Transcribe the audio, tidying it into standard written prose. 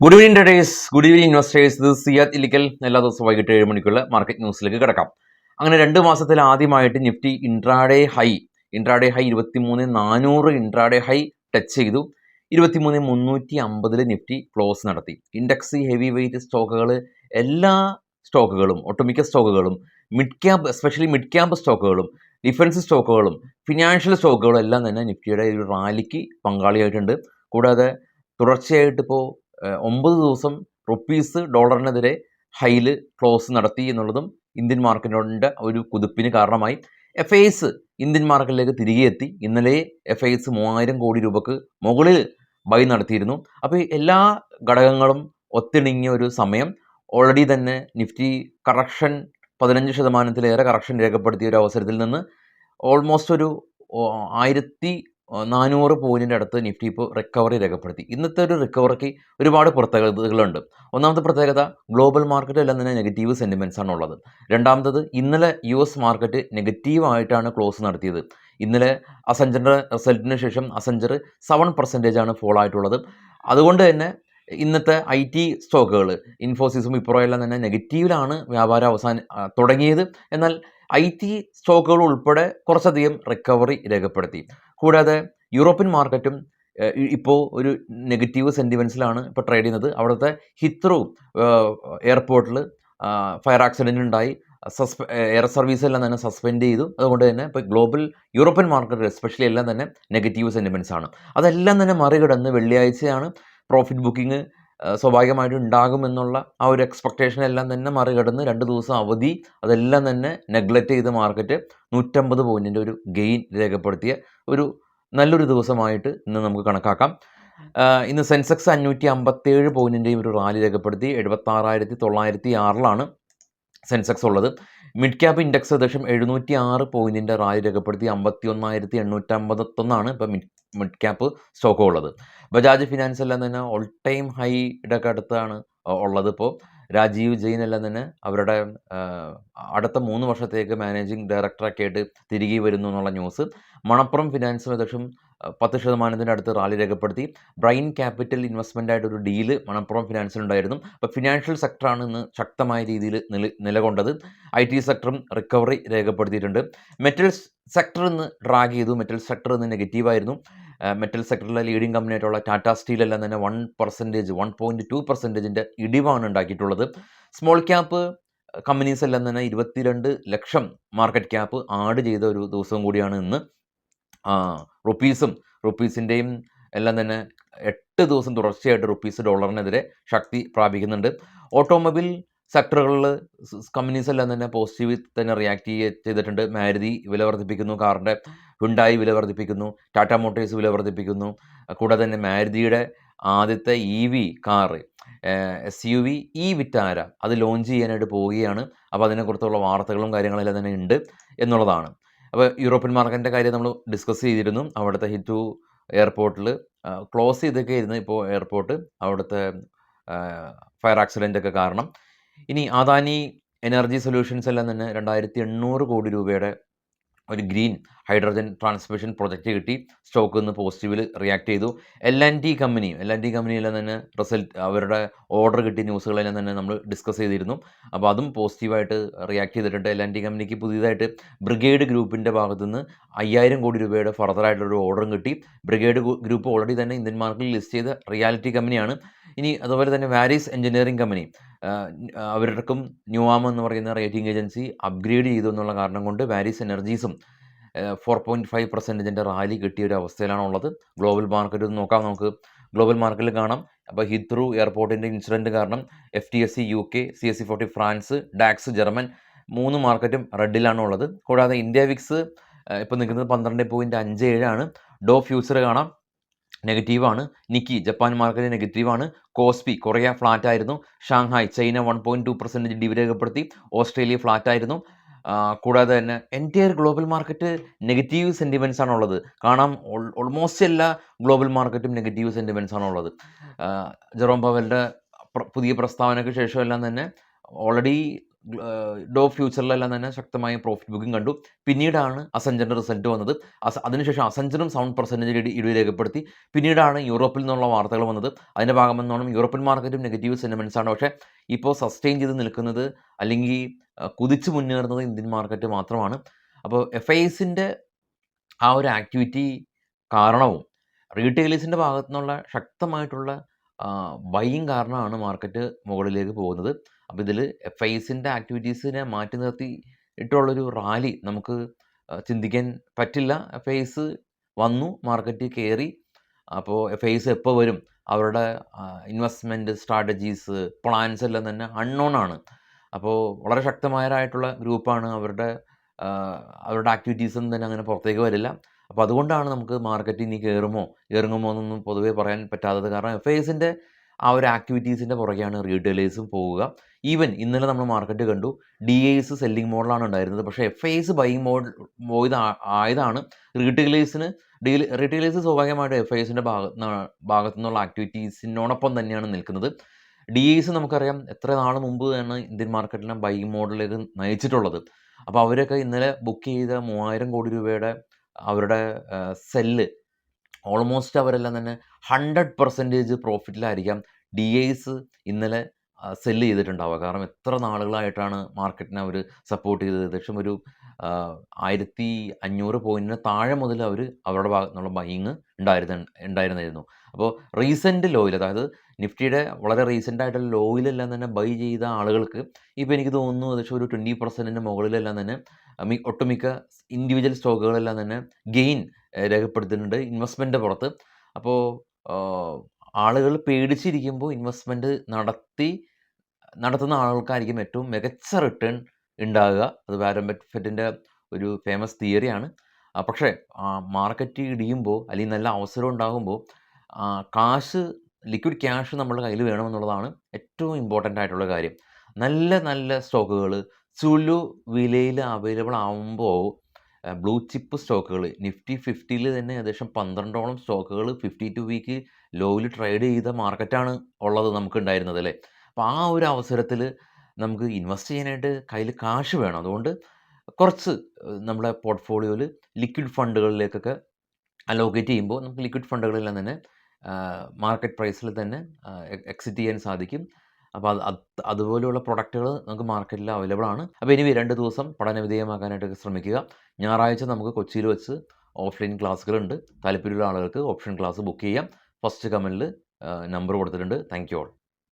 Good evening traders, good evening investors. ഇത് സിയാദ് ഇല്ലിക്കൽ. എല്ലാ ദിവസവും വൈകിട്ട് 7 മണിക്കുള്ള മാർക്കറ്റ് ന്യൂസിലേക്ക് കിടക്കാം. അങ്ങനെ 2 മാസത്തിൽ ആദ്യമായിട്ട് Nifty intraday high 23,400 intraday high touch ചെയ്തു. 23,350 നിഫ്റ്റി ക്ലോസ് നടത്തി. ഇൻഡെക്സ് ഹെവി വെയിറ്റ് സ്റ്റോക്കുകൾ, എല്ലാ സ്റ്റോക്കുകളും, ഒട്ടുമിക്ക സ്റ്റോക്കുകളും, mid cap, especially mid cap സ്റ്റോക്കുകളും, ഡിഫൻസ് സ്റ്റോക്കുകളും, ഫിനാൻഷ്യൽ സ്റ്റോക്കുകളും എല്ലാം തന്നെ നിഫ്റ്റിയുടെ ഒരു റാലിക്ക് പങ്കാളിയായിട്ടുണ്ട്. കൂടാതെ തുടർച്ചയായിട്ട് ഇപ്പോൾ 9 ദിവസം റുപ്പീസ് ഡോളറിനെതിരെ ഹൈയിൽ ക്ലോസ് നടത്തി എന്നുള്ളതും ഇന്ത്യൻ മാർക്കറ്റിൻ്റെ ഒരു കുതിപ്പിന് കാരണമായി. FIs ഇന്ത്യൻ മാർക്കറ്റിലേക്ക് തിരികെ എത്തി. ഇന്നലെ FIs 3000 കോടി രൂപക്ക് മുകളിൽ ബൈ നടത്തിയിരുന്നു. അപ്പോൾ എല്ലാ ഘടകങ്ങളും ഒത്തിണങ്ങിയ ഒരു സമയം. ഓൾറെഡി തന്നെ നിഫ്റ്റി കറക്ഷൻ 15% കറക്ഷൻ രേഖപ്പെടുത്തിയ ഒരു അവസരത്തിൽ നിന്ന് ഓൾമോസ്റ്റ് ഒരു 1400 പോയിൻറ്റിൻ്റെ അടുത്ത് നിഫ്റ്റി ഇപ്പോൾ റിക്കവറി രേഖപ്പെടുത്തി. ഇന്നത്തെ ഒരു റിക്കവറിക്ക് ഒരുപാട് പ്രത്യേകതകളുണ്ട്. ഒന്നാമത്തെ പ്രത്യേകത, ഗ്ലോബൽ മാർക്കറ്റ് എല്ലാം തന്നെ നെഗറ്റീവ് സെൻറ്റിമെൻറ്റ്സ് ആണ് ഉള്ളത്. രണ്ടാമത്തത്, ഇന്നലെ US മാർക്കറ്റ് നെഗറ്റീവായിട്ടാണ് ക്ലോസ് നടത്തിയത്. ഇന്നലെ അസഞ്ചറിൻ്റെ റിസൾട്ടിന് ശേഷം അസഞ്ചർ 7% ആണ് ഫോൾ ആയിട്ടുള്ളത്. അതുകൊണ്ട് തന്നെ ഇന്നത്തെ IT സ്റ്റോക്കുകൾ, ഇൻഫോസിസും വിപ്രോ എല്ലാം തന്നെ നെഗറ്റീവിലാണ് വ്യാപാരം തുടങ്ങിയത്. എന്നാൽ IT സ്റ്റോക്കുകൾ ഉൾപ്പെടെ കുറച്ചധികം റിക്കവറി രേഖപ്പെടുത്തി. കൂടാതെ യൂറോപ്യൻ മാർക്കറ്റും ഇപ്പോൾ ഒരു നെഗറ്റീവ് സെൻറ്റിമെൻറ്റ്സിലാണ് ഇപ്പോൾ ട്രേഡ് ചെയ്യുന്നത്. അവിടുത്തെ ഹിത്രൂ എയർപോർട്ടിൽ ഫയർ ആക്സിഡൻ്റ് ഉണ്ടായി. എയർ സർവീസ് എല്ലാം തന്നെ സസ്പെൻഡ് ചെയ്തു. അതുകൊണ്ട് തന്നെ ഇപ്പോൾ ഗ്ലോബൽ യൂറോപ്യൻ മാർക്കറ്റ് എസ്പെഷ്യലി എല്ലാം തന്നെ നെഗറ്റീവ് സെൻറ്റിമെൻറ്റ്സ് ആണ്. അതെല്ലാം തന്നെ മറികടന്ന് വെള്ളിയാഴ്ചയാണ് പ്രോഫിറ്റ് ബുക്കിംഗ് സ്വാഭാവികമായിട്ടും ഉണ്ടാകുമെന്നുള്ള ആ ഒരു എക്സ്പെക്റ്റേഷൻ എല്ലാം തന്നെ മറികടന്ന് 2 ദിവസം അവധി, അതെല്ലാം തന്നെ നെഗ്ലക്റ്റ് ചെയ്ത മാർക്കറ്റ് 150 പോയിൻറ്റിൻ്റെ ഒരു ഗെയിൻ രേഖപ്പെടുത്തിയ ഒരു നല്ലൊരു ദിവസമായിട്ട് ഇന്ന് നമുക്ക് കണക്കാക്കാം. ഇന്ന് സെൻസെക്സ് 557 പോയിൻറ്റിൻ്റെയും ഒരു റാലി രേഖപ്പെടുത്തി. 76,906 സെൻസെക്സ് ഉള്ളത്. മിഡ് ക്യാപ്പ് ഇൻഡെക്സ് ഏകദേശം 706 പോയിൻറ്റിൻ്റെ റാലി രേഖപ്പെടുത്തി. 51,851 ഇപ്പോൾ മിഡ് ക്യാപ്പ് സ്റ്റോക്ക് ഉള്ളത്. ബജാജ് ഫിനാൻസ് എല്ലാം തന്നെ ഓൾ ടൈം ഹൈയുടെ ഒക്കെ അടുത്താണ് ഉള്ളത്. ഇപ്പോൾ രാജീവ് ജെയിൻ എല്ലാം തന്നെ അവരുടെ അടുത്ത 3 വർഷത്തേക്ക് മാനേജിങ് ഡയറക്ടറൊക്കെ ആയിട്ട് തിരികെ വരുന്നു എന്നുള്ള ന്യൂസ്. മണപ്പുറം ഫിനാൻസും ഏകദേശം 10% അടുത്ത് റാലി രേഖപ്പെടുത്തി. ബ്രൈൻ ക്യാപിറ്റൽ ഇൻവെസ്റ്റ്മെൻ്റ് ആയിട്ടൊരു ഡീല് മണപ്പുറം ഫിനാൻസിലുണ്ടായിരുന്നു. അപ്പോൾ ഫിനാൻഷ്യൽ സെക്ടറാണ് ഇന്ന് ശക്തമായ രീതിയിൽ നിലകൊണ്ടത്. IT സെക്ടറും റിക്കവറി രേഖപ്പെടുത്തിയിട്ടുണ്ട്. മെറ്റൽ സെക്ടർ ഇന്ന് ഡ്രാഗ് ചെയ്തു. മെറ്റൽ സെക്ടർ ഇന്ന് നെഗറ്റീവായിരുന്നു. മെറ്റൽ സെക്ടറിലെ ലീഡിംഗ് കമ്പനിയായിട്ടുള്ള ടാറ്റ സ്റ്റീൽ എല്ലാം തന്നെ 1.2% ഇടിവാണ് ഉണ്ടാക്കിയിട്ടുള്ളത്. സ്മോൾ ക്യാപ്പ് കമ്പനീസ് എല്ലാം തന്നെ 22 ലക്ഷം മാർക്കറ്റ് ക്യാപ്പ് ആഡ് ചെയ്ത ഒരു ദിവസം കൂടിയാണ് ഇന്ന്. റുപ്പീസിൻ്റെയും എല്ലാം തന്നെ 8 ദിവസം തുടർച്ചയായിട്ട് റുപ്പീസ് ഡോളറിനെതിരെ ശക്തി പ്രാപിക്കുന്നുണ്ട്. ഓട്ടോമൊബൈൽ സെക്ടറുകളിൽ കമ്പനീസ് എല്ലാം തന്നെ പോസിറ്റീവ് തന്നെ റിയാക്ട് ചെയ്തിട്ടുണ്ട്. മാരുതി വില വർദ്ധിപ്പിക്കുന്നു, കാറിൻ്റെ ഹുണ്ടായി വില വർദ്ധിപ്പിക്കുന്നു, ടാറ്റ മോട്ടോഴ്സ് വില വർദ്ധിപ്പിക്കുന്നു. കൂടാതെ തന്നെ മാരുതിയുടെ ആദ്യത്തെ EV കാറ് SUV വിറ്റാര അത് ലോഞ്ച് ചെയ്യാനായിട്ട് പോവുകയാണ്. അപ്പോൾ അതിനെക്കുറിച്ചുള്ള വാർത്തകളും കാര്യങ്ങളെല്ലാം തന്നെ ഉണ്ട് എന്നുള്ളതാണ്. അപ്പോൾ യൂറോപ്യൻ മാർക്കറ്റിൻ്റെ കാര്യം നമ്മൾ ഡിസ്കസ് ചെയ്തിരുന്നു. അവിടുത്തെ ഹിത്രൂ എയർപോർട്ടിൽ ക്ലോസ് ചെയ്തൊക്കെ ആയിരുന്നു ഇപ്പോൾ എയർപോർട്ട്, അവിടുത്തെ ഫയർ ആക്സിഡൻ്റ് ഒക്കെ കാരണം. ഇനി അദാനി എനർജി സൊല്യൂഷൻസ് എല്ലാം തന്നെ 2800 കോടി രൂപയുടെ ഒരു ഗ്രീൻ ഹൈഡ്രജൻ ട്രാൻസ്മിഷൻ പ്രൊജക്റ്റ് കിട്ടി. സ്റ്റോക്ക് ഇന്ന് പോസിറ്റീവിൽ റിയാക്ട് ചെയ്തു. L&T കമ്പനിയെല്ലാം തന്നെ റിസൾട്ട്, അവരുടെ ഓർഡർ കിട്ടിയ ന്യൂസുകളെല്ലാം തന്നെ നമ്മൾ ഡിസ്കസ് ചെയ്തിരുന്നു. അപ്പോൾ അതും പോസിറ്റീവായിട്ട് റിയാക്ട് ചെയ്തിട്ടുണ്ട്. L&T കമ്പനിക്ക് പുതിയതായിട്ട് ബ്രിഗേഡ് ഗ്രൂപ്പിൻ്റെ ഭാഗത്തു നിന്ന് 5000 കോടി രൂപയുടെ ഫർദറായിട്ടുള്ളൊരു ഓർഡറും കിട്ടി. ബ്രിഗേഡ് ഗ്രൂപ്പ് ഓൾറെഡി തന്നെ ഇന്ത്യൻ മാർക്കറ്റിൽ ലിസ്റ്റ് ചെയ്ത റിയാലിറ്റി കമ്പനിയാണ്. ഇനി അതുപോലെ തന്നെ വാരീസ് എഞ്ചിനീയറിംഗ് കമ്പനി, അവർക്കും ന്യൂവാമ എന്ന് പറയുന്ന റേറ്റിംഗ് ഏജൻസി അപ്ഗ്രേഡ് ചെയ്തു എന്നുള്ള കാരണം കൊണ്ട് വാരീസ് എനർജീസും 4.5% റാലി കിട്ടിയ ഒരു അവസ്ഥയിലാണുള്ളത്. ഗ്ലോബൽ മാർക്കറ്റ് നോക്കാം നമുക്ക്. ഗ്ലോബൽ മാർക്കറ്റിൽ കാണാം. അപ്പോൾ ഹിത്രൂ എയർപോർട്ടിൻ്റെ ഇൻസിഡൻറ്റ് കാരണം FTSE UK, CAC 40 France, DAX German 3 മാർക്കറ്റും റെഡിലാണ് ഉള്ളത്. കൂടാതെ ഇന്ത്യ വിക്സ് ഇപ്പോൾ നിൽക്കുന്നത് 12.57 ഡോ ഫ്യൂച്ചർ കാണാം, നെഗറ്റീവാണ്. നിക്കി ജപ്പാൻ മാർക്കറ്റ് നെഗറ്റീവാണ്. കോസ്പി കൊറിയ ഫ്ലാറ്റ് ആയിരുന്നു. ഷാങ്ഹായ് ചൈന 1.2% ഡിവ് രേഖപ്പെടുത്തി. ഓസ്ട്രേലിയ ഫ്ലാറ്റ് ആയിരുന്നു. കൂടാതെ തന്നെ entire global market negative sentiments ആണുള്ളത്. കാണാം, ഓൾമോസ്റ്റ് എല്ലാ ഗ്ലോബൽ മാർക്കറ്റും നെഗറ്റീവ് സെൻറ്റിമെൻറ്റ്സ് ആണുള്ളത്. ജെറോം പവലിൻ്റെ പുതിയ പ്രസ്താവനയ്ക്ക് ശേഷം എല്ലാം തന്നെ ഓൾറെഡി ഡോവ് ഫ്യൂച്ചറിലെല്ലാം തന്നെ ശക്തമായ പ്രോഫിറ്റ് ബുക്കിംഗ് കണ്ടു. പിന്നീടാണ് അസെഞ്ചറിൻ്റെ റിസൾട്ട് വന്നത്. അതിനുശേഷം അസെഞ്ചറും 7% ഇടിവ് രേഖപ്പെടുത്തി. പിന്നീടാണ് യൂറോപ്പിൽ നിന്നുള്ള വാർത്തകൾ വന്നത്. അതിൻ്റെ ഭാഗമെന്നോണം യൂറോപ്യൻ മാർക്കറ്റും നെഗറ്റീവ് സെൻറ്റിമെൻറ്റ്സ് ആണ്. പക്ഷേ ഇപ്പോൾ സസ്റ്റെയിൻ ചെയ്ത് നിൽക്കുന്നത് അല്ലെങ്കിൽ കുതിച്ച് മുന്നേറുന്നത് ഇന്ത്യൻ മാർക്കറ്റ് മാത്രമാണ്. അപ്പോൾ FISൻ്റെ ആ ഒരു ആക്ടിവിറ്റി കാരണവും റീറ്റെയിലേഴ്സിൻ്റെ ഭാഗത്തു നിന്നുള്ള ശക്തമായിട്ടുള്ള ബൈയിങ് കാരണമാണ് മാർക്കറ്റ് മുകളിലേക്ക് പോകുന്നത്. അപ്പോൾ ഇതിൽ FISൻ്റെ ആക്ടിവിറ്റീസിനെ മാറ്റി നിർത്തിയിട്ടുള്ളൊരു റാലി നമുക്ക് ചിന്തിക്കാൻ പറ്റില്ല. FIS വന്നു, മാർക്കറ്റ് കയറി. അപ്പോൾ FIS എപ്പോൾ വരും, അവരുടെ ഇൻവെസ്റ്റ്മെൻറ്റ് സ്ട്രാറ്റജീസ്, പ്ലാൻസ് എല്ലാം തന്നെ അൺനോൺ ആണ്. അപ്പോൾ വളരെ ശക്തമായതായിട്ടുള്ള ഗ്രൂപ്പാണ്. അവരുടെ ആക്ടിവിറ്റീസൊന്നും തന്നെ അങ്ങനെ പുറത്തേക്ക് വരില്ല. അപ്പോൾ അതുകൊണ്ടാണ് നമുക്ക് മാർക്കറ്റ് ഇനി കയറുമോ ഇറങ്ങുമോ എന്നൊന്നും പൊതുവേ പറയാൻ പറ്റാത്തത്. കാരണം FISൻ്റെ ആ ഒരു ആക്ടിവിറ്റീസിൻ്റെ പുറകെയാണ് റീറ്റെയിലേഴ്സും പോവുക. ഈവൻ ഇന്നലെ നമ്മൾ മാർക്കറ്റ് കണ്ടു, DIs സെല്ലിംഗ് മോഡലാണ് ഉണ്ടായിരുന്നത്. പക്ഷേ FIS ബൈയിങ് മോഡ് ആയതാണ് റീറ്റെയിലേഴ്സ് സ്വാഭാവികമായിട്ട് FISൻ്റെ ഭാഗത്തു നിന്നുള്ള ആക്ടിവിറ്റീസിനോടൊപ്പം തന്നെയാണ് നിൽക്കുന്നത്. DIs നമുക്കറിയാം എത്ര നാൾ മുമ്പ് ആണ് ഇന്ത്യൻ മാർക്കറ്റിനെ ബൈയിങ് മോഡിലേക്ക് നയിച്ചിട്ടുള്ളത്. അപ്പോൾ അവരൊക്കെ ഇന്നലെ ബുക്ക് ചെയ്ത 3000 കോടി രൂപയുടെ അവരുടെ സെല്ല് ഓൾമോസ്റ്റ് അവരെല്ലാം തന്നെ 100% പ്രോഫിറ്റിലായിരിക്കാം DIs ഇന്നലെ സെല്ല് ചെയ്തിട്ടുണ്ടാവുക. കാരണം എത്ര നാളുകളായിട്ടാണ് മാർക്കറ്റിനെ അവർ സപ്പോർട്ട് ചെയ്തത്. ഏകദേശം ഒരു 1500 പോയിൻറ്റിന് താഴെ മുതൽ അവരുടെ ഭാഗത്തു നിന്നുള്ള ബൈയിങ് ഉണ്ടായിരുന്നായിരുന്നു. അപ്പോൾ റീസെൻറ്റ് ലോയിൽ, അതായത് നിഫ്റ്റിയുടെ വളരെ റീസെൻ്റ് ആയിട്ടുള്ള ലോയിലെല്ലാം തന്നെ ബൈ ചെയ്ത ആളുകൾക്ക് ഇപ്പോൾ എനിക്ക് തോന്നുന്നു ഏകദേശം ഒരു 20%-ന് മുകളിലെല്ലാം തന്നെ ഒട്ടുമിക്ക ഇൻഡിവിജ്വൽ സ്റ്റോക്കുകളെല്ലാം തന്നെ ഗെയിൻ രേഖപ്പെടുത്തുന്നുണ്ട് ഇൻവെസ്റ്റ്മെൻറ്റ് പുറത്ത്. അപ്പോൾ ആളുകൾ പേടിച്ചിരിക്കുമ്പോൾ ഇൻവെസ്റ്റ്മെൻറ്റ് നടത്തുന്ന ആളുകൾക്കായിരിക്കും ഏറ്റവും മികച്ച റിട്ടേൺ ഉണ്ടാകുക. അത് വാരൻ ബഫറ്റിൻ്റെ ഒരു ഫേമസ് തിയറിയാണ്. പക്ഷേ മാർക്കറ്റ് ഇടിയുമ്പോൾ അല്ലെങ്കിൽ നല്ല അവസരം ഉണ്ടാകുമ്പോൾ ലിക്വിഡ് ക്യാഷ് നമ്മുടെ കയ്യിൽ വേണമെന്നുള്ളതാണ് ഏറ്റവും ഇമ്പോർട്ടൻ്റ് ആയിട്ടുള്ള കാര്യം. നല്ല നല്ല സ്റ്റോക്കുകൾ സുലു വിലയിൽ അവൈലബിൾ ആകുമ്പോൾ ബ്ലൂ ചിപ്പ് സ്റ്റോക്കുകൾ നിഫ്റ്റി 50-ൽ തന്നെ ഏകദേശം 12ഓളം സ്റ്റോക്കുകൾ 52 വീക്ക് ലോയിൽ ട്രേഡ് ചെയ്ത മാർക്കറ്റാണ് ഉള്ളത് നമുക്കുണ്ടായിരുന്നത് അല്ലേ. അപ്പോൾ ആ ഒരു അവസരത്തിൽ നമുക്ക് ഇൻവെസ്റ്റ് ചെയ്യാനായിട്ട് കയ്യിൽ കാശ് വേണം. അതുകൊണ്ട് കുറച്ച് നമ്മുടെ പോർട്ട്ഫോളിയോയിൽ ലിക്വിഡ് ഫണ്ടുകളിലേക്കൊക്കെ അലോക്കേറ്റ് ചെയ്യുമ്പോൾ നമുക്ക് ലിക്വിഡ് ഫണ്ടുകളെല്ലാം തന്നെ മാർക്കറ്റ് പ്രൈസിൽ തന്നെ എക്സിറ്റ് ചെയ്യാൻ സാധിക്കും. അപ്പോൾ അതുപോലെയുള്ള പ്രൊഡക്റ്റുകൾ നമുക്ക് മാർക്കറ്റിൽ അവൈലബിൾ ആണ്. അപ്പോൾ ഇനി 2 ദിവസം പഠനവിധേയമാക്കാനായിട്ടൊക്കെ ശ്രമിക്കുക. ഞായറാഴ്ച നമുക്ക് കൊച്ചിയിൽ വെച്ച് ഓഫ്ലൈൻ ക്ലാസ്സുകളുണ്ട്. താല്പര്യമുള്ള ആളുകൾക്ക് ഓപ്ഷൻ ക്ലാസ് ബുക്ക് ചെയ്യാം. ഫസ്റ്റ് കമൻറ്റിൽ നമ്പർ കൊടുത്തിട്ടുണ്ട്. Thank you all.